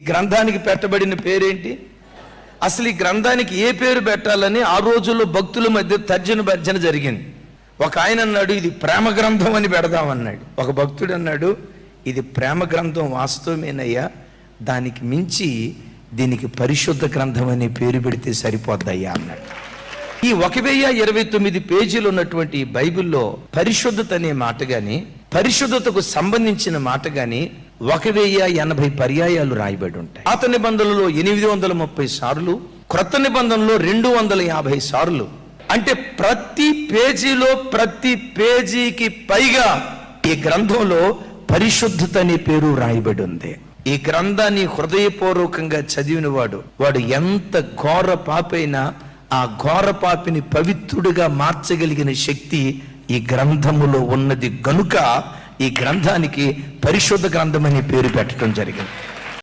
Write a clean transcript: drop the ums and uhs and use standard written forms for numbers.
గ్రంథానికి పెట్టబడిన పేరేంటి? అసలు ఈ గ్రంథానికి ఏ పేరు పెట్టాలని ఆ రోజుల్లో భక్తుల మధ్య తర్జన భర్జన జరిగింది. ఒక ఆయన అన్నాడు ఇది ప్రేమ గ్రంథం అని పెడదామన్నాడు. ఒక భక్తుడు అన్నాడు ఇది ప్రేమ గ్రంథం వాస్తవమేనయ్యా, దానికి మించి దీనికి పరిశుద్ధ గ్రంథం అనే పేరు పెడితే సరిపోద్దయ్యా అన్నాడు. ఈ 1029 పేజీలు ఉన్నటువంటి బైబిల్లో పరిశుద్ధత అనే మాట గాని, పరిశుద్ధతకు సంబంధించిన మాట గాని 1080 పర్యాయాలు రాయబడి ఉంటాయి. పాత నిబంధనలో 830 సార్లు, క్రొత్త నిబంధనలో 250 సార్లు. అంటే ప్రతి పేజీలో ప్రతి పేజీకి పైగా ఈ గ్రంథంలో పరిశుద్ధత అనే పేరు రాయబడి ఉంది. ఈ గ్రంథాన్ని హృదయపూర్వకంగా చదివిన వాడు ఎంత ఘోర పాపైనా ఆ ఘోర పాపిని పవిత్రుడిగా మార్చగలిగిన శక్తి ఈ గ్రంథములో ఉన్నది గనుక ఈ గ్రంథానికి పరిశుద్ధ గ్రంథం అనే పేరు పెట్టడం జరిగింది.